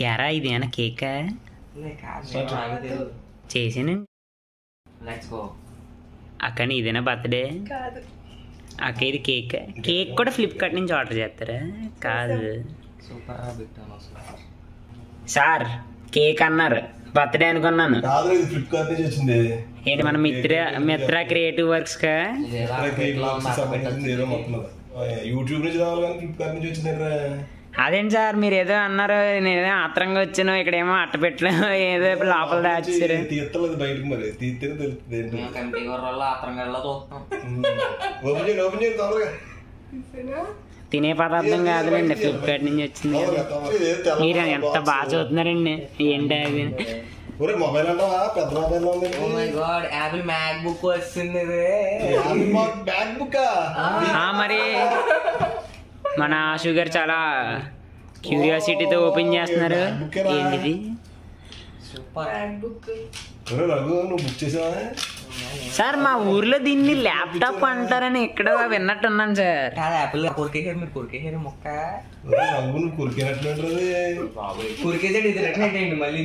ఎరా ఇది ఏమైనా కేకా చేసాను అక్క ఇదేనా బర్త్డే అక్క ఇది కేక్ కేక్ కూడా ఫ్లిప్కార్ట్ నుంచి ఆర్డర్ చేస్తారా కాదు సార్ కేక్ అన్నారు బర్త్డే అనుకున్నాను ఏంటి మన మిత్ర క్రియేటివ్ వర్క్స్ కా అదేంటి సార్ మీరు ఏదో అన్నారు నేనేదో ఆత్రంగా వచ్చాను ఇక్కడేమో అట్ట పెట్టలేము ఏదో లోపల దాచారు తినే పదార్థం కాదులేండి ఫ్లిప్కార్ట్ నుంచి వచ్చింది మీరు ఎంత బాగా చూస్తున్నారండి ఏంటి అది మొబైల్ అంటావా పెద్ద మొబైల్ యాపిల్ మ్యాక్ బుక్ వస్తుంది మరి మన షుగర్ చాలా క్యూరియాసిటీతో ఓపెన్ చేస్తున్నారు ఏంటిది సార్ మా ఊర్లో దీన్ని ల్యాప్టాప్ అంటారని ఎక్కడ విన్నట్టున్నాను సార్ యాపిల్ కొరికేసారు మీరు కొరికేసారు మొక్క కొరికేసాడు ఇది రిటర్న్ మళ్ళీ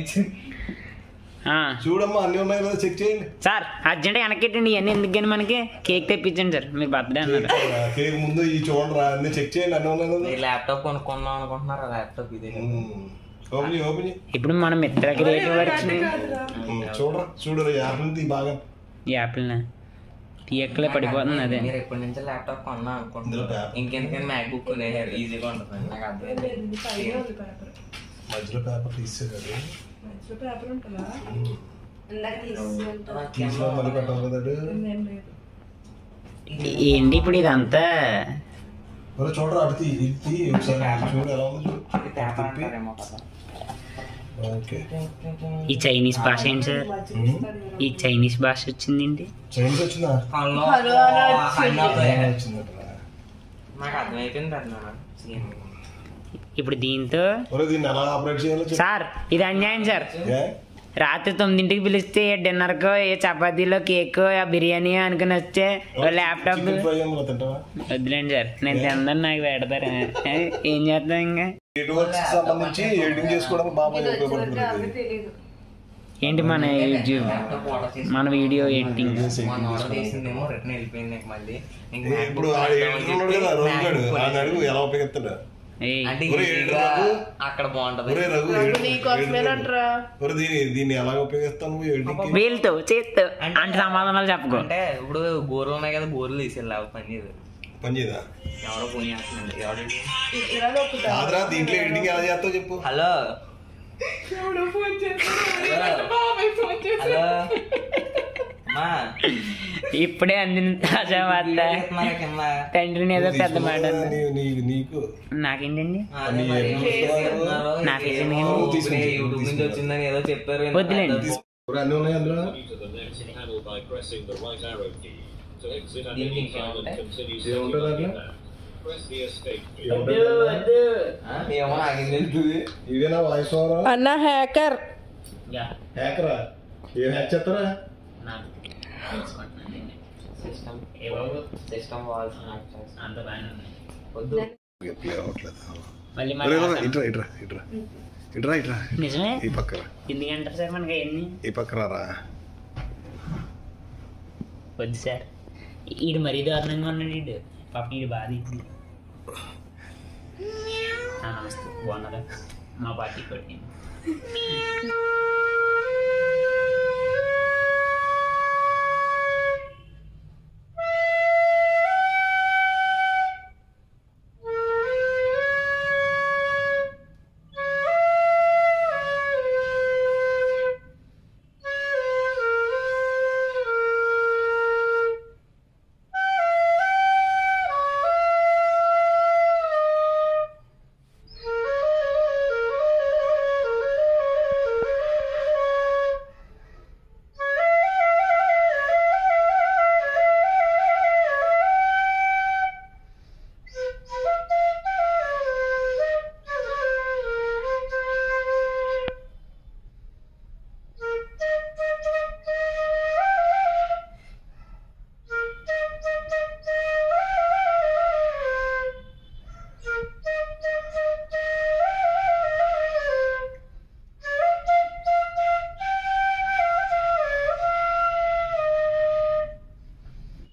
చూడమ్మా అన్ని ఉన్నాయి కదా చెక్ చేయండి సార్ అర్జెంట్ వెనకెట్టండి ఇవన్నీ ఎందుకు కానీ మనకి కేక్ తెప్పించండి సార్ మీరు బర్త్డే అన్నారు కేక్ ముందు ఈ చూడరా అన్ని చెక్ చేయండి అన్ని ఉన్నాయి ల్యాప్టాప్ కొనుక్కుందాం అనుకుంటున్నారా ల్యాప్టాప్ ఇదే ఇప్పుడు మనం మిత్ర క్రియేటివ్ వర్క్స్ చూడరా యాపిల్ బాగా యాపిల్ తీయక్కలే పడిపోతుంది అదే మీరు ఎప్పటి నుంచి ల్యాప్టాప్ కొన్నా అనుకుంటున్నారు ఇంకెందుకని మ్యాక్ బుక్ ఈజీగా ఉంటుంది నాకు అర్థమైంది మధ్యలో పేపర్ తీసేది ఏంటి ఇప్పుడు ఇదంతా చూడరా అడితే ఈ చైనీస్ భాష ఏంటి సార్ ఈ చైనీస్ భాష వచ్చింది ఏంటి చైనీస్ వచ్చిందా నాకు అర్థమైపోయింది ఇప్పుడు దీంతో సార్ ఇది అన్యాయం సార్ రాత్రి 9ంటికి పిలిస్తే డిన్నర్కో ఏ చపాతీలో కేక్ బిర్యానీ అనుకుని వచ్చే ల్యాప్టాప్ వద్దులేండి సార్ నేను తిందని నాకు పెడతారు ఏం చేస్తాం ఇంకా ఏంటి మన యూట్యూబ్ మన వీడియో ఎడిటింగ్ అక్కడ బాగుంటది దీన్ని ఎలా ఉపయోగిస్తాను వీళ్ళతో చేత్తో అంటే సమాధానాలు చెప్పుకో అంటే ఇప్పుడు గోర్లు ఉన్నాయి కదా గోర్లు తీసేయాలి పని చేయదు ఎవరో ఫోన్ చేస్తున్నాడు దీంట్లో ఎడిటింగ్ ఎలా చేస్తావు చెప్పు హలో హలో ఇప్పుడే అందిన తాజా వార్త తండ్రిని ఏదో పెద్ద మాట నాకేంటండి నా ఫేస్ యూట్యూబ్ నుంచి వచ్చిందని ఏదో చెప్పారు వద్దులేండి అన్న హ్యాకర్ హ్యాకరా ఏం హ్యాక్ చేస్తారా నిజమే ఎందుకంటారు సార్ మనకి అవన్నీ ఈ పక్కరారా వద్దు సార్ ఈడు మరీ దారుణంగా ఉన్నాడు ఈడు పాప ఈడు బాధ ఇచ్చింది నమస్తే బాగున్నారా మా పార్టీ కొట్టి